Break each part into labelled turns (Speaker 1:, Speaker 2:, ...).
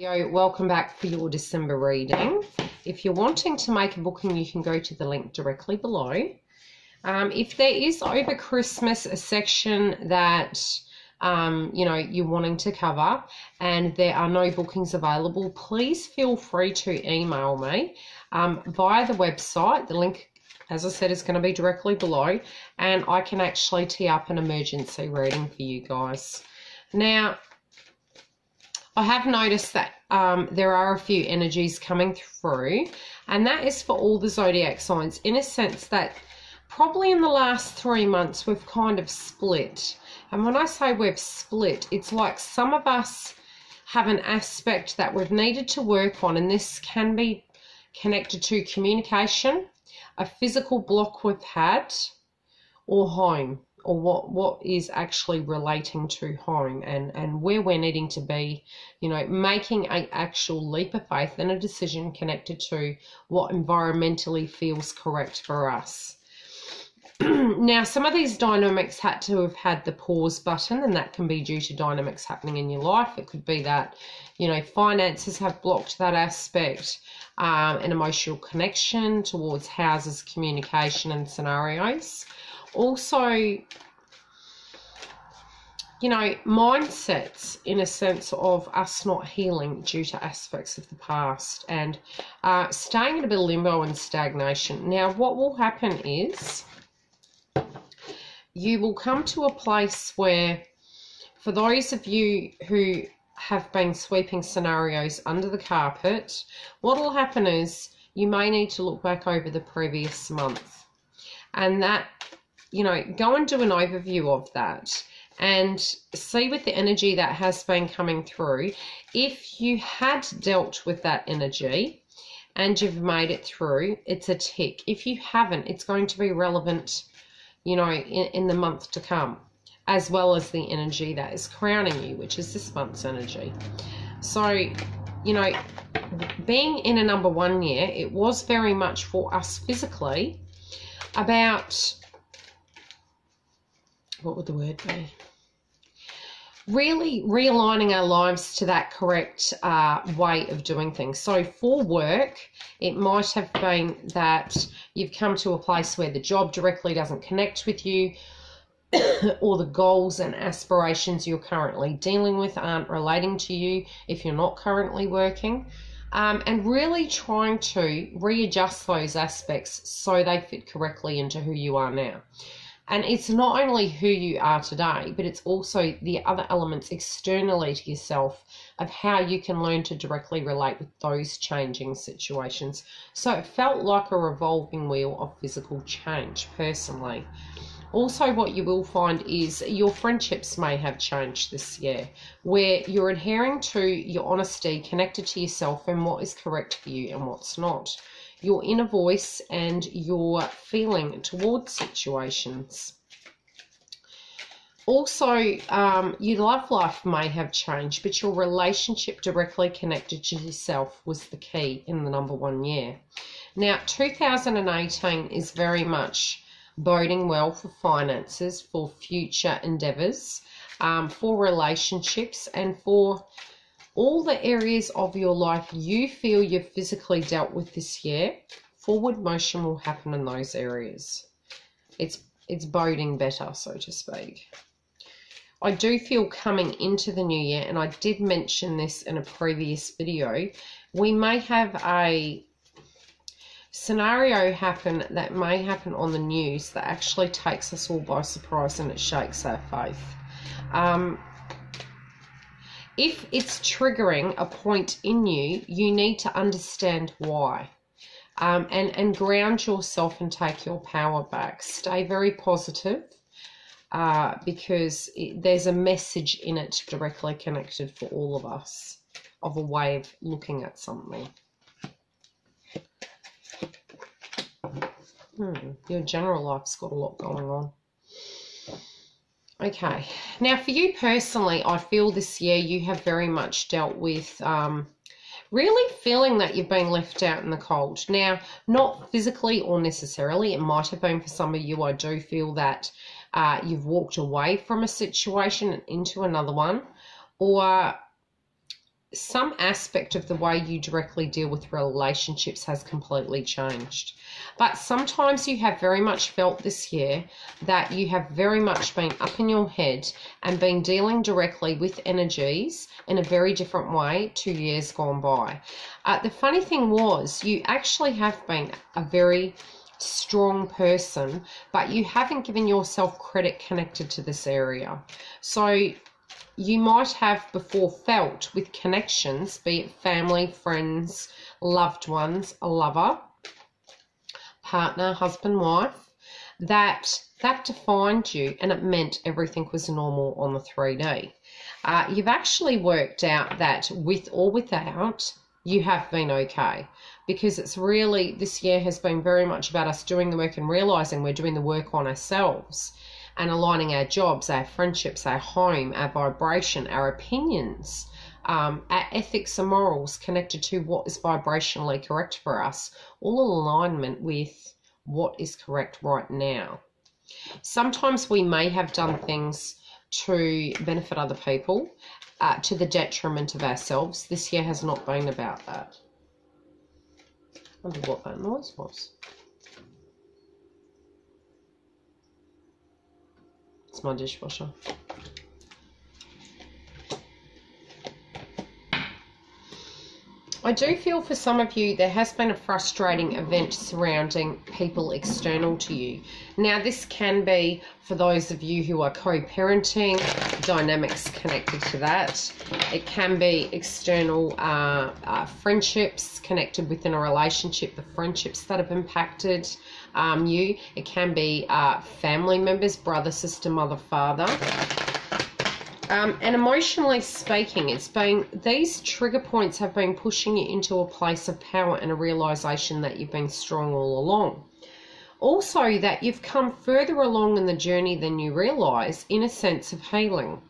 Speaker 1: Welcome back for your December reading. If you're wanting to make a booking, you can go to the link directly below. If there is over Christmas a section that you're wanting to cover and there are no bookings available, please feel free to email me via the website. The link, as I said, is going to be directly below, and I can actually tee up an emergency reading for you guys. Now, I have noticed that there are a few energies coming through, and that is for all the zodiac signs, in a sense that probably in the last 3 months we've kind of split. And when I say we've split, it's like some of us have an aspect that we've needed to work on, and this can be connected to communication, a physical block we've had, or home, or what is actually relating to home, and where we're needing to be, making an actual leap of faith and a decision connected to what environmentally feels correct for us. Now, some of these dynamics had to have had the pause button, and that can be due to dynamics happening in your life. It could be that, finances have blocked that aspect, an emotional connection towards houses, communication and scenarios. Also, mindsets, in a sense of us not healing due to aspects of the past, and staying in a bit of limbo and stagnation. Now, what will happen is you will come to a place where, for those of you who have been sweeping scenarios under the carpet, what will happen is you may need to look back over the previous month, and that, go and do an overview of that and see with the energy that has been coming through, if you had dealt with that energy and you've made it through, it's a tick. If you haven't, it's going to be relevant, in the month to come, as well as the energy that is crowning you, which is this month's energy. So, being in a number 1 year, it was very much for us physically about, what would the word be? Really realigning our lives to that correct way of doing things. So for work, it might have been that you've come to a place where the job directly doesn't connect with you, or the goals and aspirations you're currently dealing with aren't relating to you if you're not currently working. And really trying to readjust those aspects so they fit correctly into who you are now. And it's not only who you are today, but it's also the other elements externally to yourself of how you can learn to directly relate with those changing situations. So it felt like a revolving wheel of physical change, personally. Also, what you will find is your friendships may have changed this year, where you're adhering to your honesty, connected to yourself and what is correct for you and what's not. Your inner voice and your feeling towards situations. Also, your love life may have changed, but your relationship directly connected to yourself was the key in the number 1 year. Now, 2018 is very much boding well for finances, for future endeavours, for relationships, and for all the areas of your life you feel you've physically dealt with this year. Forward motion will happen in those areas. It's boding better, so to speak. I do feel coming into the new year, and I did mention this in a previous video, we may have a scenario happen that may happen on the news that actually takes us all by surprise, and it shakes our faith. If it's triggering a point in you, you need to understand why, and ground yourself and take your power back. Stay very positive, because there's a message in it directly connected for all of us of a way of looking at something. Your general life's got a lot going on. Okay, now for you personally, I feel this year you have very much dealt with really feeling that you've been left out in the cold. Now, not physically or necessarily, it might have been for some of you. I do feel that you've walked away from a situation and into another one, or some aspect of the way you directly deal with relationships has completely changed. But sometimes you have very much felt this year that you have very much been up in your head and been dealing directly with energies in a very different way 2 years gone by. The funny thing was, you actually have been a very strong person, but you haven't given yourself credit connected to this area. So you might have before felt with connections, be it family, friends, loved ones, a lover, partner, husband, wife, that defined you and it meant everything was normal on the 3D. You've actually worked out that with or without, you have been okay, because it's really, this year has been very much about us doing the work and realizing we're doing the work on ourselves and aligning our jobs, our friendships, our home, our vibration, our opinions, our ethics and morals connected to what is vibrationally correct for us, all in alignment with what is correct right now. Sometimes we may have done things to benefit other people to the detriment of ourselves. This year has not been about that. I wonder what that noise was. It's my dishwasher. I do feel for some of you there has been a frustrating event surrounding people external to you. Now this can be for those of you who are co-parenting, dynamics connected to that. It can be external friendships connected within a relationship, the friendships that have impacted you. It can be family members, brother, sister, mother, father. And emotionally speaking, it's been, these trigger points have been pushing you into a place of power and a realization that you've been strong all along. Also, that you've come further along in the journey than you realize in a sense of healing.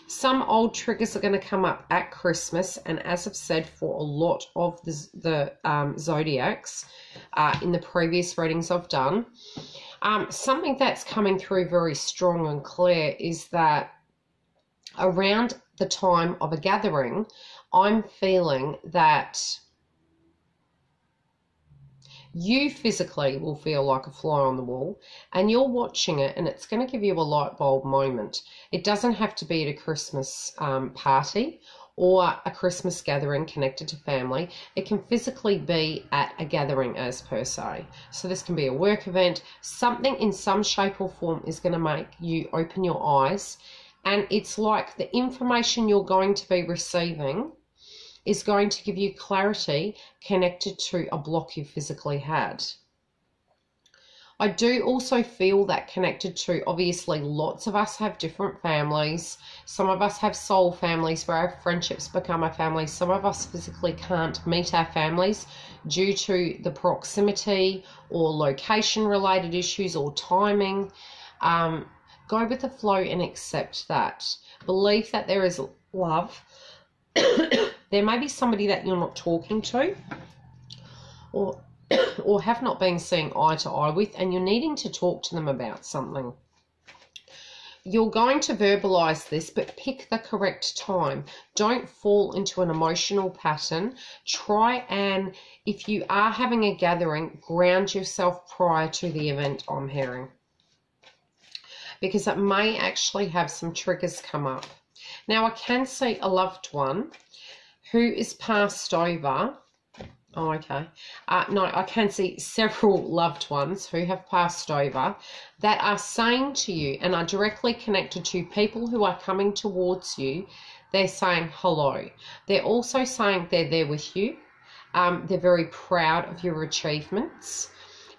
Speaker 1: Some old triggers are going to come up at Christmas, and as I've said for a lot of the zodiacs in the previous readings I've done, something that's coming through very strong and clear is that around the time of a gathering, I'm feeling that you physically will feel like a fly on the wall, and you're watching it, and it's going to give you a light bulb moment. It doesn't have to be at a Christmas party or a Christmas gathering connected to family. It can physically be at a gathering as per se. So this can be a work event. Something in some shape or form is going to make you open your eyes. And it's like the information you're going to be receiving is going to give you clarity connected to a block you physically had. I do also feel that connected to, obviously, lots of us have different families. Some of us have soul families where our friendships become our families. Some of us physically can't meet our families due to the proximity or location-related issues or timing. Go with the flow and accept that. Believe that there is love. There may be somebody that you're not talking to or have not been seeing eye to eye with, and you're needing to talk to them about something. You're going to verbalize this, but pick the correct time. Don't fall into an emotional pattern. Try and, if you are having a gathering, ground yourself prior to the event, I'm hearing, because it may actually have some triggers come up. Now, I can see a loved one who is passed over. Oh, okay. No, I can see several loved ones who have passed over that are saying to you and are directly connected to people who are coming towards you. They're saying hello. They're also saying they're there with you. They're very proud of your achievements,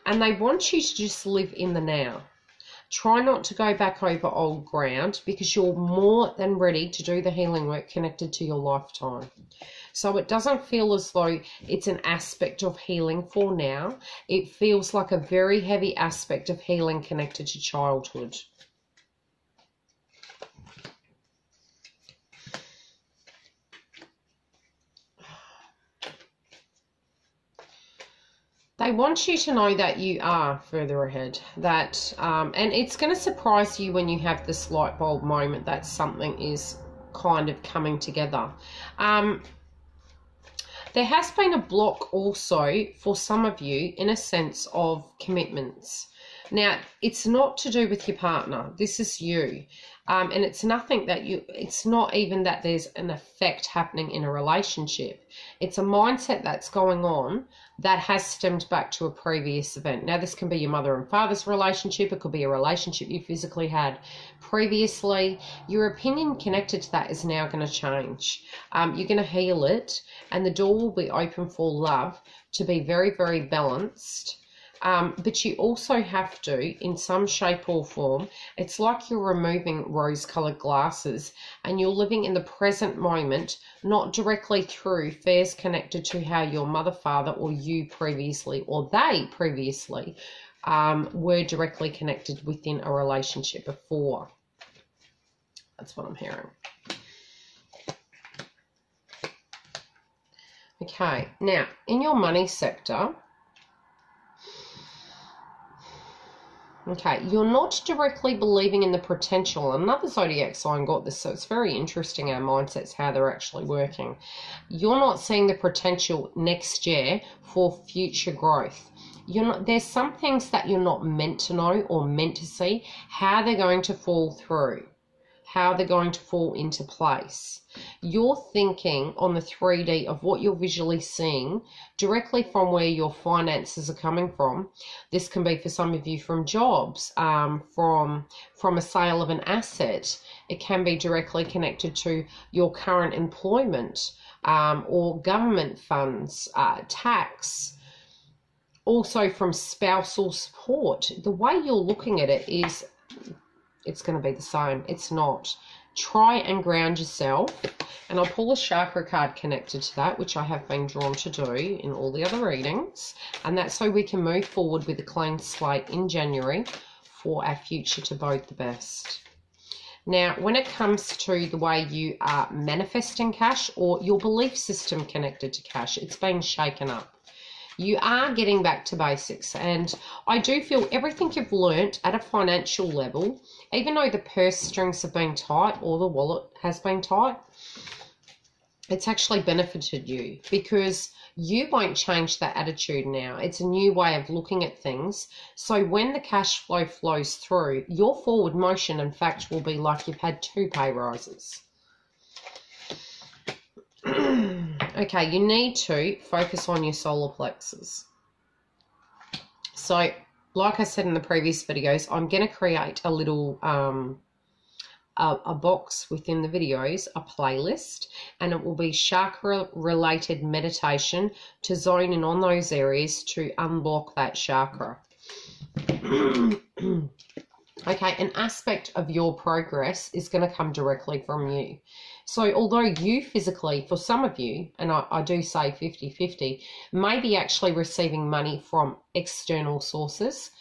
Speaker 1: and they want you to just live in the now. Try not to go back over old ground, because you're more than ready to do the healing work connected to your lifetime. So it doesn't feel as though it's an aspect of healing for now. It feels like a very heavy aspect of healing connected to childhood. They want you to know that you are further ahead, that and it's going to surprise you when you have this light bulb moment that something is kind of coming together. There has been a block also for some of you in a sense of commitments. Now, it's not to do with your partner. This is you. And it's nothing that it's not even that there's an effect happening in a relationship. It's a mindset that's going on that has stemmed back to a previous event. Now, this can be your mother and father's relationship. It could be a relationship you physically had previously. Your opinion connected to that is now going to change. You're going to heal it, and the door will be open for love to be very, very balanced. But you also have to, in some shape or form, it's like you're removing rose-coloured glasses and you're living in the present moment, not directly through affairs connected to how your mother, father, or you previously, or they previously, were directly connected within a relationship before. That's what I'm hearing. Okay, now, in your money sector, okay, you're not directly believing in the potential. Another zodiac sign got this, so it's very interesting, our mindsets, how they're actually working. You're not seeing the potential next year for future growth. There's some things that you're not meant to know or meant to see, how they're going to fall through, how they're going to fall into place. You're thinking on the 3D of what you're visually seeing directly from where your finances are coming from. This can be for some of you from jobs, from a sale of an asset. It can be directly connected to your current employment, or government funds, tax. Also from spousal support. The way you're looking at it is, it's going to be the same. It's not. Try and ground yourself. And I'll pull a chakra card connected to that, which I have been drawn to do in all the other readings. And that's so we can move forward with a clean slate in January for our future to bode the best. Now, when it comes to the way you are manifesting cash or your belief system connected to cash, it's been shaken up. You are getting back to basics, and I do feel everything you've learnt at a financial level, even though the purse strings have been tight or the wallet has been tight, it's actually benefited you because you won't change that attitude now. It's a new way of looking at things. So when the cash flow flows through, your forward motion, in fact, will be like you've had 2 pay rises. Okay, you need to focus on your solar plexus. So, like I said in the previous videos, I'm going to create a little a box within the videos, a playlist, and it will be chakra-related meditation to zone in on those areas to unblock that chakra. Okay, an aspect of your progress is going to come directly from you. So although you physically, for some of you, and I do say 50-50, may be actually receiving money from external sources,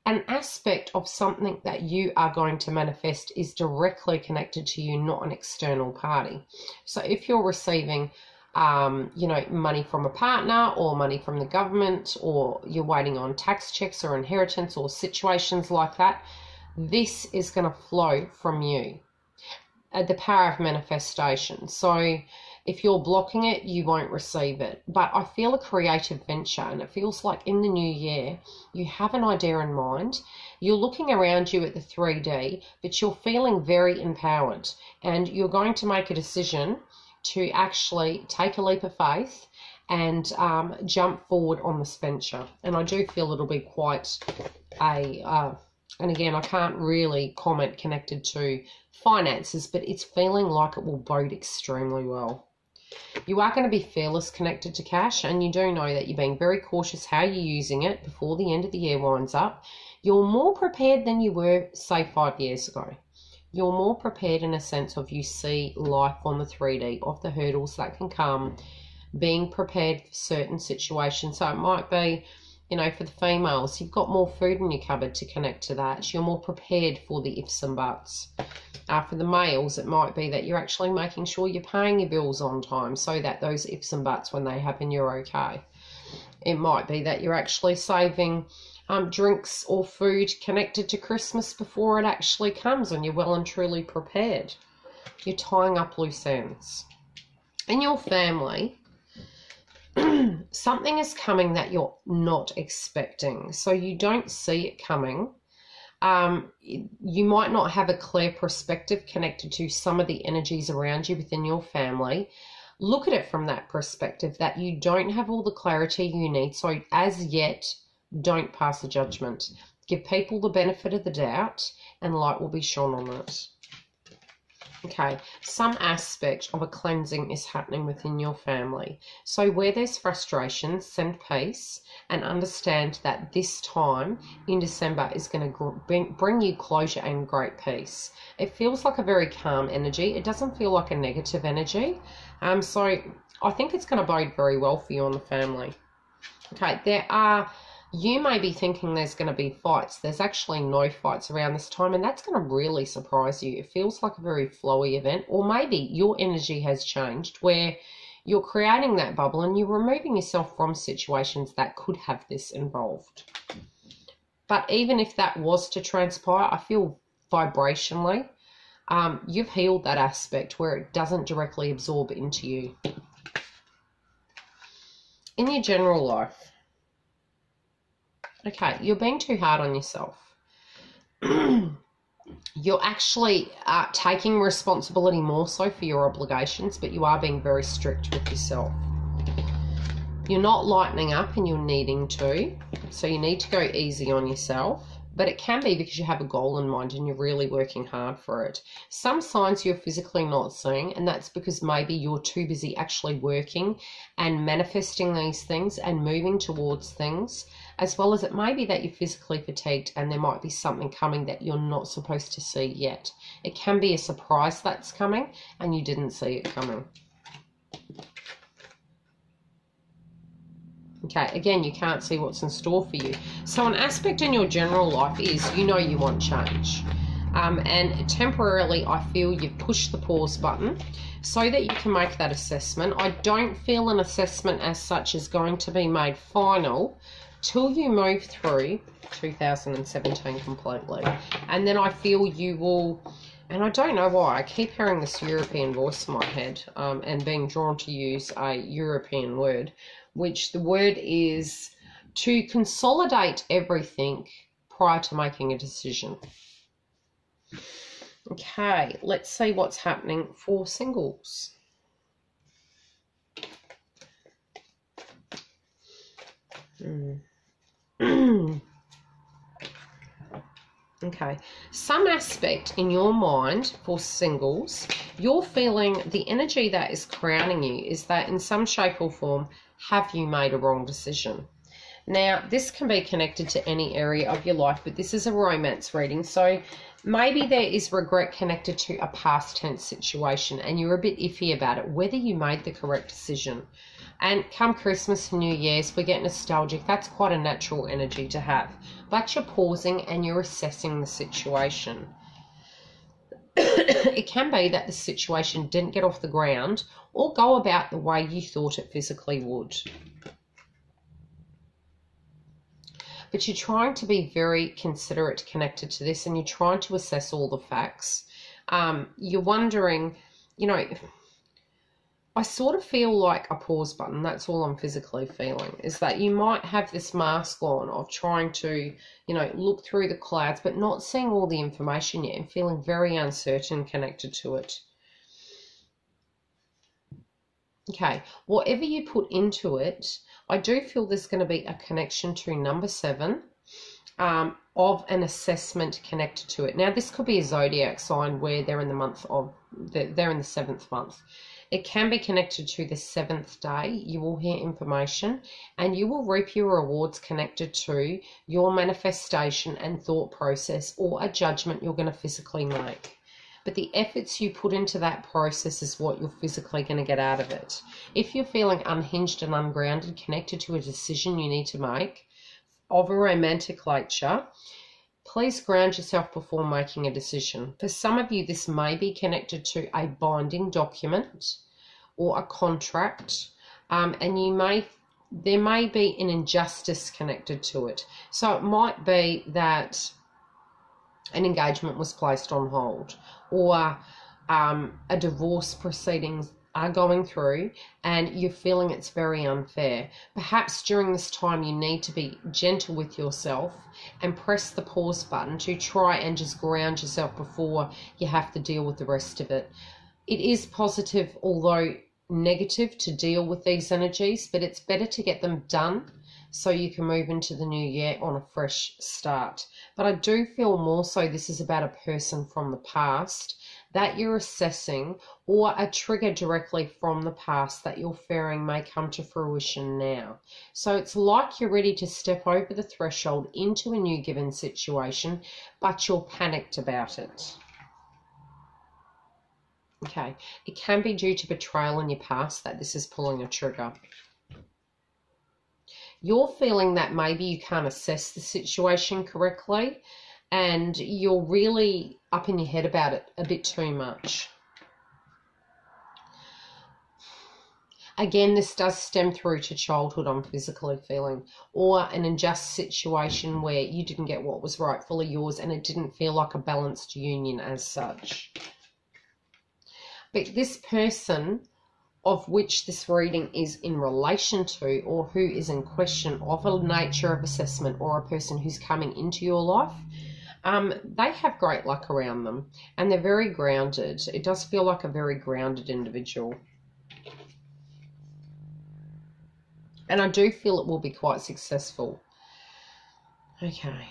Speaker 1: an aspect of something that you are going to manifest is directly connected to you, not an external party. So if you're receiving money from a partner or money from the government, or you're waiting on tax checks or inheritance or situations like that, this is going to flow from you. The power of manifestation. So if you're blocking it, you won't receive it. But I feel a creative venture, and it feels like in the new year, you have an idea in mind. You're looking around you at the 3D, but you're feeling very empowered, and you're going to make a decision to actually take a leap of faith and jump forward on this venture. And I do feel it'll be quite and again, I can't really comment connected to finances, but it's feeling like it will bode extremely well. You are going to be fearless connected to cash, and you do know that you're being very cautious how you're using it before the end of the year winds up. You're more prepared than you were, say, 5 years ago. You're more prepared in a sense of you see life on the 3D, of the hurdles that can come, being prepared for certain situations. So it might be, for the females, you've got more food in your cupboard to connect to that. You're more prepared for the ifs and buts. For the males, it might be that you're actually making sure you're paying your bills on time so that those ifs and buts, when they happen, you're okay. It might be that you're actually saving drinks or food connected to Christmas before it actually comes, and you're well and truly prepared. You're tying up loose ends. In your family, something is coming that you're not expecting. So you don't see it coming. You might not have a clear perspective connected to some of the energies around you within your family. Look at it from that perspective, that you don't have all the clarity you need. So as yet, don't pass a judgment. Give people the benefit of the doubt, and light will be shone on it. Okay, some aspect of a cleansing is happening within your family. So where there's frustration, send peace, and understand that this time in December is going to bring you closure and great peace. It feels like a very calm energy. It doesn't feel like a negative energy. So I think it's going to bode very well for you and the family. Okay, you may be thinking there's going to be fights. There's actually no fights around this time, and that's going to really surprise you. It feels like a very flowy event, or maybe your energy has changed where you're creating that bubble and you're removing yourself from situations that could have this involved. But even if that was to transpire, I feel vibrationally, you've healed that aspect where it doesn't directly absorb into you. In your general life, okay, you're being too hard on yourself. You're actually taking responsibility more so for your obligations, but you are being very strict with yourself. You're not lightening up and you're needing to, so you need to go easy on yourself. But it can be because you have a goal in mind and you're really working hard for it. Some signs you're physically not seeing, and that's because maybe you're too busy actually working and manifesting these things and moving towards things, as well as it may be that you're physically fatigued and there might be something coming that you're not supposed to see yet. It can be a surprise that's coming and you didn't see it coming. Okay, again, you can't see what's in store for you. So an aspect in your general life is you know you want change. And temporarily, I feel you've pushed the pause button so that you can make that assessment. I don't feel an assessment as such is going to be made final till you move through 2017 completely. And then I feel you will, and I don't know why, I keep hearing this European voice in my head and being drawn to use a European word, which the word is to consolidate everything prior to making a decision. Okay, let's see what's happening for singles. Okay, some aspect in your mind for singles, you're feeling the energy that is crowning you is that in some shape or form, have you made a wrong decision? Now, this can be connected to any area of your life, but this is a romance reading. So maybe there is regret connected to a past tense situation and you're a bit iffy about it, whether you made the correct decision. And come Christmas and New Year's, we get nostalgic. That's quite a natural energy to have. But you're pausing and you're assessing the situation. It can be that the situation didn't get off the ground or go about the way you thought it physically would. But you're trying to be very considerate connected to this and you're trying to assess all the facts. You're wondering, you know, I sort of feel like a pause button. That's all I'm physically feeling, is that you might have this mask on of trying to, you know, look through the clouds, but not seeing all the information yet and feeling very uncertain connected to it. Okay, whatever you put into it, I do feel there's going to be a connection to number 7 of an assessment connected to it. Now, this could be a zodiac sign where they're in the month of, they're in the 7th month. It can be connected to the 7th day. You will hear information and you will reap your rewards connected to your manifestation and thought process or a judgment you're going to physically make. But the efforts you put into that process is what you're physically going to get out of it. If you're feeling unhinged and ungrounded, connected to a decision you need to make of a romantic nature, please ground yourself before making a decision. For some of you, this may be connected to a binding document or a contract, and there may be an injustice connected to it. So it might be that an engagement was placed on hold, or a divorce proceedings are going through and you're feeling it's very unfair. Perhaps during this time you need to be gentle with yourself and press the pause button to try and just ground yourself before you have to deal with the rest of it. It is positive, although negative, to deal with these energies, but it's better to get them done so you can move into the new year on a fresh start. But I do feel more so this is about a person from the past that you're assessing, or a trigger directly from the past that you're fearing may come to fruition now. So it's like you're ready to step over the threshold into a new given situation, but you're panicked about it. Okay, it can be due to betrayal in your past that this is pulling a trigger. You're feeling that maybe you can't assess the situation correctly and you're really up in your head about it a bit too much. Again, this does stem through to childhood, I'm physically feeling, or an unjust situation where you didn't get what was rightfully yours and it didn't feel like a balanced union as such. But this person of which this reading is in relation to, or who is in question of a nature of assessment, or a person who's coming into your life, they have great luck around them and they're very grounded. It does feel like a very grounded individual. And I do feel it will be quite successful. Okay.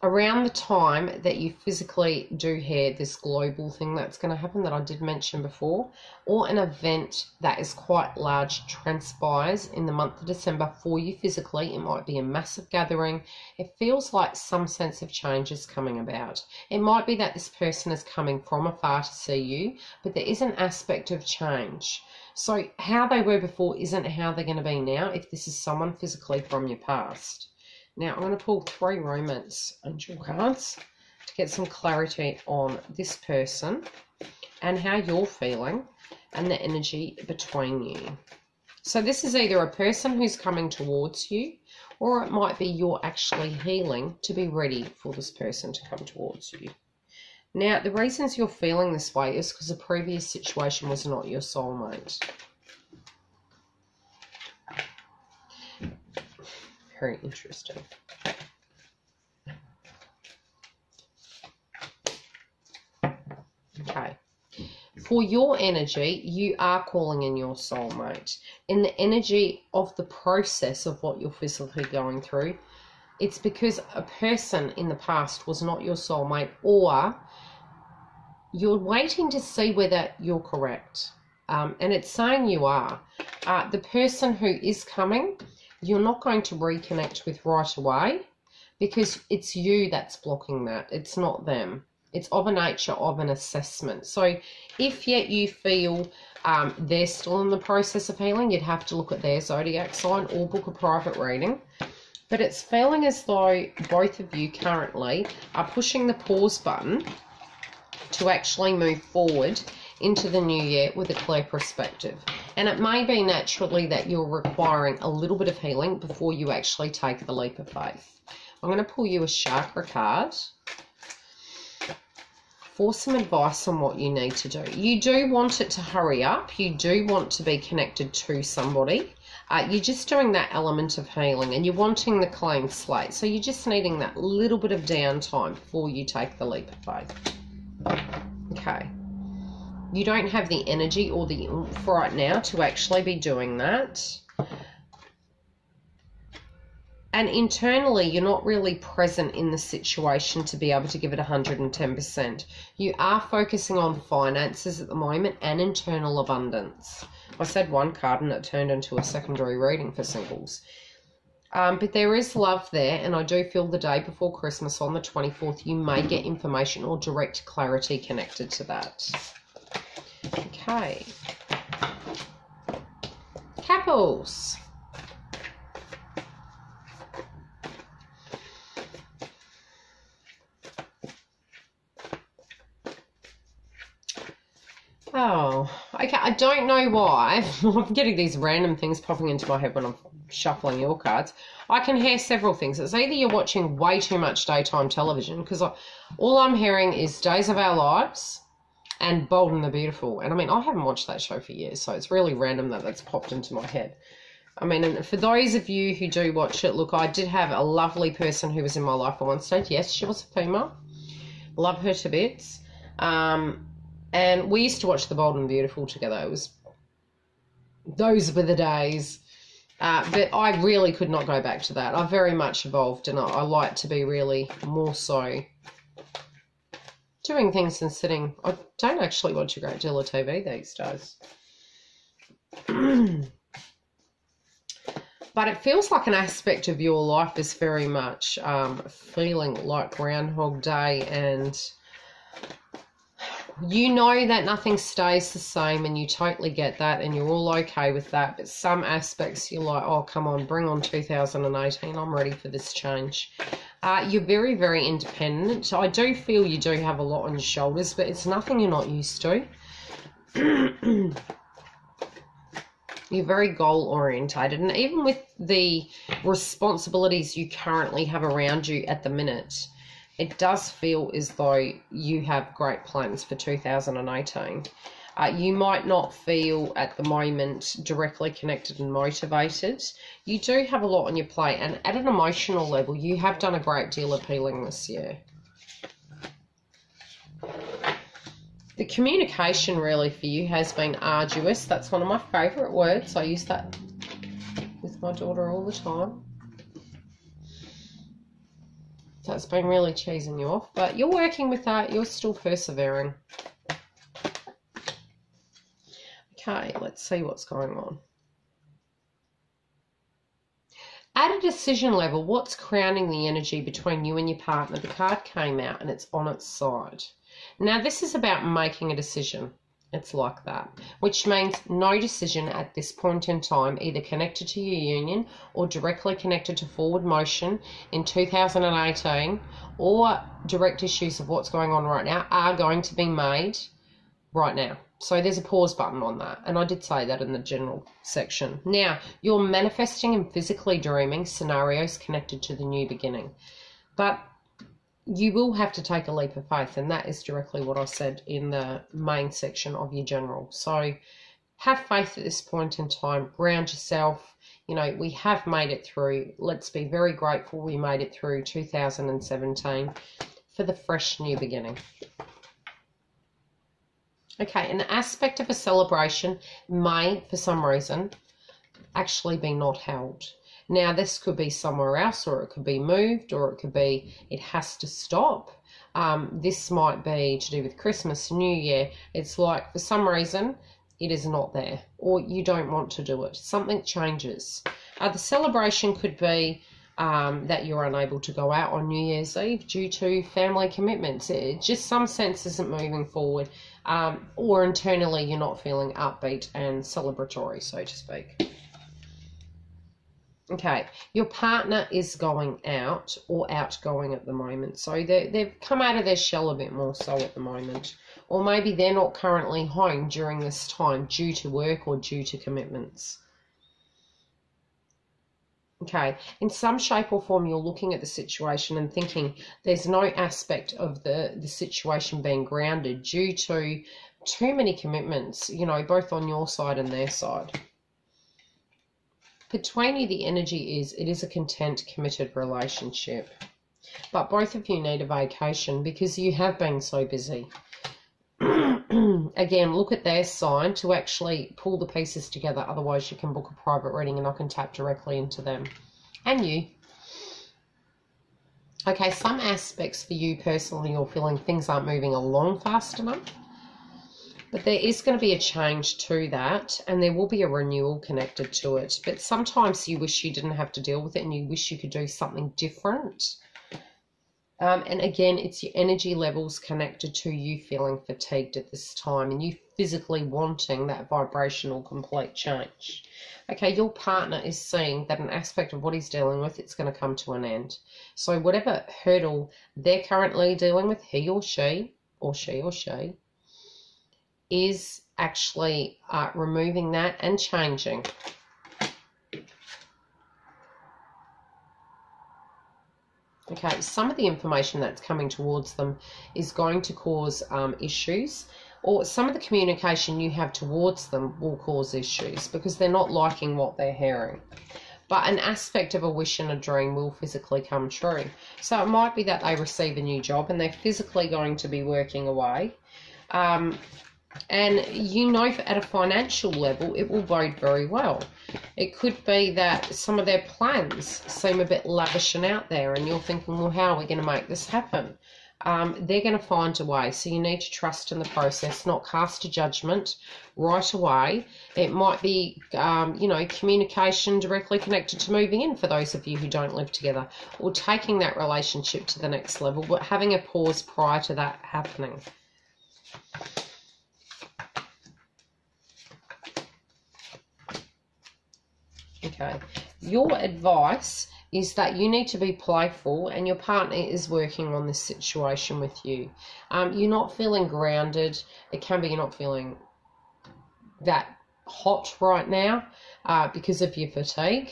Speaker 1: Around the time that you physically do hear this global thing that's going to happen that I did mention before, or an event that is quite large transpires in the month of December for you physically, it might be a massive gathering. It feels like some sense of change is coming about. It might be that this person is coming from afar to see you, but there is an aspect of change. So how they were before isn't how they're going to be now if this is someone physically from your past. Now, I'm going to pull 3 Romance Angel cards to get some clarity on this person and how you're feeling and the energy between you. So this is either a person who's coming towards you, or it might be you're actually healing to be ready for this person to come towards you. Now, the reasons you're feeling this way is because the previous situation was not your soulmate. Very interesting. Okay. For your energy, you are calling in your soulmate. In the energy of the process of what you're physically going through, it's because a person in the past was not your soulmate, or you're waiting to see whether you're correct. And it's saying you are. The person who is coming, you're not going to reconnect with right away because it's you that's blocking that. It's not them. It's of a nature of an assessment. So if yet you feel they're still in the process of healing, you'd have to look at their zodiac sign or book a private reading. But it's feeling as though both of you currently are pushing the pause button to actually move forward into the new year with a clear perspective. And it may be naturally that you're requiring a little bit of healing before you actually take the leap of faith. I'm going to pull you a chakra card for some advice on what you need to do. You do want it to hurry up. You do want to be connected to somebody. You're just doing that element of healing and you're wanting the clean slate. So you're just needing that little bit of downtime before you take the leap of faith. Okay. You don't have the energy or the oomph right now to actually be doing that. And internally, you're not really present in the situation to be able to give it 110%. You are focusing on finances at the moment and internal abundance. I said one card and it turned into a secondary reading for singles. But there is love there, and I do feel the day before Christmas on the 24th, you may get information or direct clarity connected to that. Okay. Couples. Oh, okay. I don't know why. I'm getting these random things popping into my head when I'm shuffling your cards. I can hear several things. It's either you're watching way too much daytime television, because all I'm hearing is Days of Our Lives, and Bold and the Beautiful. And I mean, I haven't watched that show for years, so it's really random that that's popped into my head. I mean, and for those of you who do watch it, look, I did have a lovely person who was in my life at one stage. Yes, she was a female. Love her to bits. And we used to watch The Bold and Beautiful together. Those were the days. But I really could not go back to that. I very much evolved, and I like to be really more so doing things than sitting. I don't actually watch a great deal of TV these days. But it feels like an aspect of your life is very much feeling like Groundhog Day, and you know that nothing stays the same, and you totally get that, and you're all okay with that. But some aspects you're like, oh, come on, bring on 2018. I'm ready for this change. You're very, very independent. I do feel you do have a lot on your shoulders, but it's nothing you're not used to. You're very goal-orientated, and even with the responsibilities you currently have around you at the minute, it does feel as though you have great plans for 2018. You might not feel at the moment directly connected and motivated. You do have a lot on your plate, and at an emotional level, you have done a great deal of healing this year. The communication really for you has been arduous. That's one of my favourite words. I use that with my daughter all the time. So it's been really cheesing you off, but you're working with that. You're still persevering. Okay, let's see what's going on. At a decision level, what's crowning the energy between you and your partner? The card came out and it's on its side. Now, this is about making a decision. It's like that, which means no decision at this point in time, either connected to your union or directly connected to forward motion in 2018, or direct issues of what's going on right now, are going to be made right now. So there's a pause button on that, and I did say that in the general section. Now, you're manifesting and physically dreaming scenarios connected to the new beginning, but you will have to take a leap of faith, and that is directly what I said in the main section of your general. So have faith at this point in time, ground yourself. You know, we have made it through. Let's be very grateful we made it through 2017 for the fresh new beginning. Okay, an aspect of a celebration may, for some reason, actually be not held. Now, this could be somewhere else, or it could be moved, or it could be it has to stop. This might be to do with Christmas, New Year. It's like, for some reason, it is not there, or you don't want to do it. Something changes. The celebration could be that you're unable to go out on New Year's Eve due to family commitments. It just some sense isn't moving forward, or internally you're not feeling upbeat and celebratory, so to speak. Okay, your partner is going out or outgoing at the moment. So they've come out of their shell a bit more so at the moment. Or maybe they're not currently home during this time due to work or due to commitments. Okay, in some shape or form, you're looking at the situation and thinking there's no aspect of the situation being grounded due to too many commitments, you know, both on your side and their side. Between you, the energy is, it is a content, committed relationship. But both of you need a vacation because you have been so busy. Again, look at their sign to actually pull the pieces together. Otherwise, you can book a private reading and I can tap directly into them. And you. Okay, some aspects for you personally, you're feeling things aren't moving along fast enough. But there is going to be a change to that, and there will be a renewal connected to it. But sometimes you wish you didn't have to deal with it, and you wish you could do something different. And again, it's your energy levels connected to you feeling fatigued at this time, and you physically wanting that vibrational complete change. Okay, your partner is seeing that an aspect of what he's dealing with, it's going to come to an end. So whatever hurdle they're currently dealing with, he or she, is actually removing that and changing. Okay, some of the information that's coming towards them is going to cause issues. or some of the communication you have towards them will cause issues because they're not liking what they're hearing. But an aspect of a wish and a dream will physically come true. So it might be that they receive a new job and they're physically going to be working away. And you know, at a financial level, it will bode very well. It could be that some of their plans seem a bit lavish and out there, and you're thinking, well, how are we going to make this happen? They're going to find a way. So you need to trust in the process, not cast a judgment right away. It might be, you know, communication directly connected to moving in for those of you who don't live together, or taking that relationship to the next level, but having a pause prior to that happening. Okay, your advice is that you need to be playful, and your partner is working on this situation with you. You're not feeling grounded. It can be you're not feeling that hot right now because of your fatigue.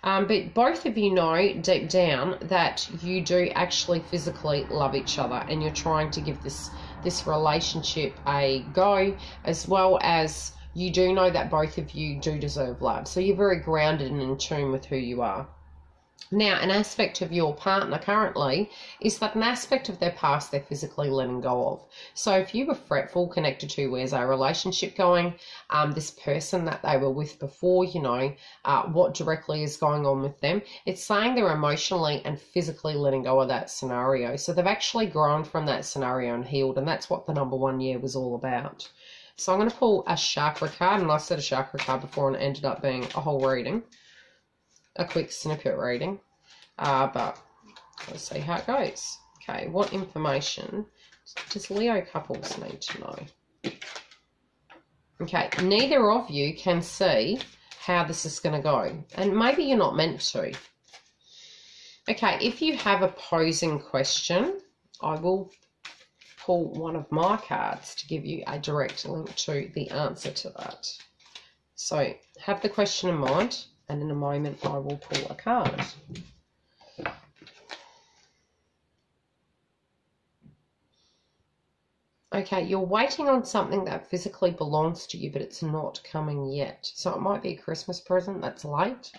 Speaker 1: But both of you know deep down that you do actually physically love each other, and you're trying to give this relationship a go, as well as you do know that both of you do deserve love. So you're very grounded and in tune with who you are. Now, an aspect of your partner currently is that an aspect of their past they're physically letting go of. So if you were fretful, connected to where's our relationship going, this person that they were with before, you know, what directly is going on with them, it's saying they're emotionally and physically letting go of that scenario. So they've actually grown from that scenario and healed, and that's what the number 1 year was all about. So I'm going to pull a chakra card, and I said a chakra card before and it ended up being a whole reading, a quick snippet reading, but let's see how it goes. Okay, what information does Leo couples need to know? Okay, neither of you can see how this is going to go, and maybe you're not meant to. Okay, if you have a posing question, I will pull one of my cards to give you a direct link to the answer to that. So have the question in mind, and in a moment I will pull a card. Okay, you're waiting on something that physically belongs to you, but it's not coming yet. So it might be a Christmas present that's late.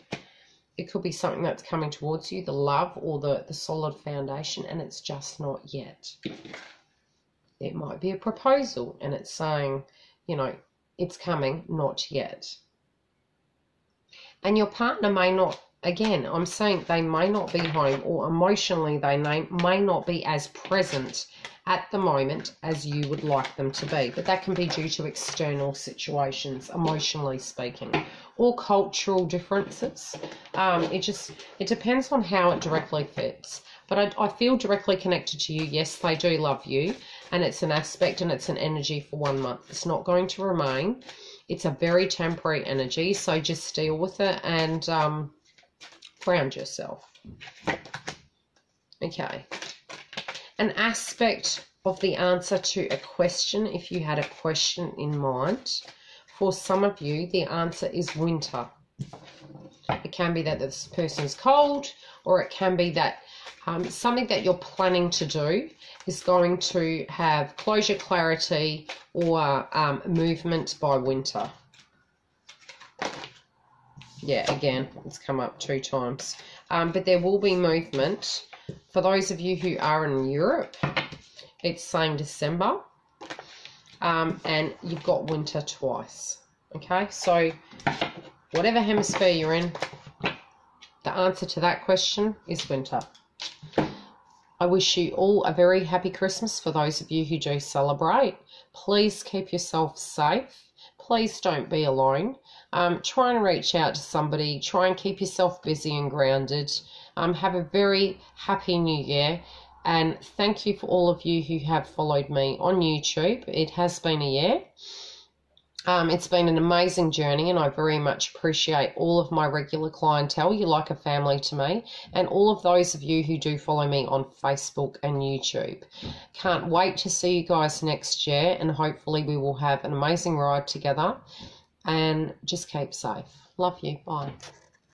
Speaker 1: It could be something that's coming towards you, the love or the solid foundation, and it's just not yet. It might be a proposal, and it's saying, you know, it's coming, not yet. And your partner may not, again, I'm saying they may not be home, or emotionally they may not be as present at the moment as you would like them to be. But that can be due to external situations, emotionally speaking, or cultural differences. It depends on how it directly fits. But I feel directly connected to you. Yes, they do love you, and it's an aspect and it's an energy for 1 month. It's not going to remain. It's a very temporary energy, so just deal with it and ground yourself. Okay. An aspect of the answer to a question, if you had a question in mind, for some of you, the answer is winter. It can be that this person is cold, or it can be that something that you're planning to do is going to have closure, clarity, or movement by winter. Yeah, again, it's come up 2 times. But there will be movement. For those of you who are in Europe, it's saying December. And you've got winter twice. Okay, so whatever hemisphere you're in, the answer to that question is winter. I wish you all a very happy Christmas for those of you who do celebrate. Please keep yourself safe. Please don't be alone. Try and reach out to somebody. Try and keep yourself busy and grounded. Have a very happy new year. And thank you for all of you who have followed me on YouTube. It has been a year. It's been an amazing journey, and I very much appreciate all of my regular clientele. You're like a family to me, and all of those of you who do follow me on Facebook and YouTube. Can't wait to see you guys next year, and hopefully we will have an amazing ride together, and just keep safe. Love you. Bye.